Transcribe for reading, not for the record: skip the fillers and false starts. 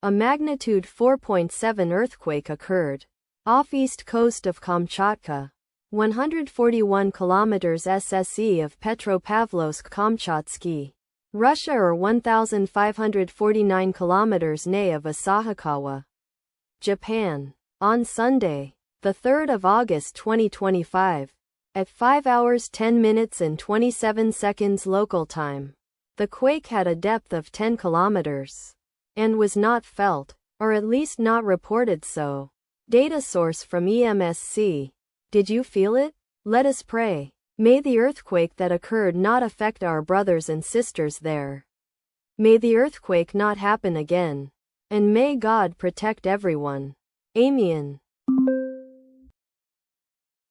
A magnitude 4.7 earthquake occurred off east coast of Kamchatka, 141 kilometers SSE of Petropavlovsk-Kamchatsky, Russia, or 1,549 kilometers NE of Asahikawa, Japan. On Sunday, the 3rd of August 2025, at 5 hours 10 minutes and 27 seconds local time, the quake had a depth of 10 kilometers and was not felt, or at least not reported so. Data source from EMSC. Did you feel it? Let us pray. May the earthquake that occurred not affect our brothers and sisters there. May the earthquake not happen again. And may God protect everyone. Amen.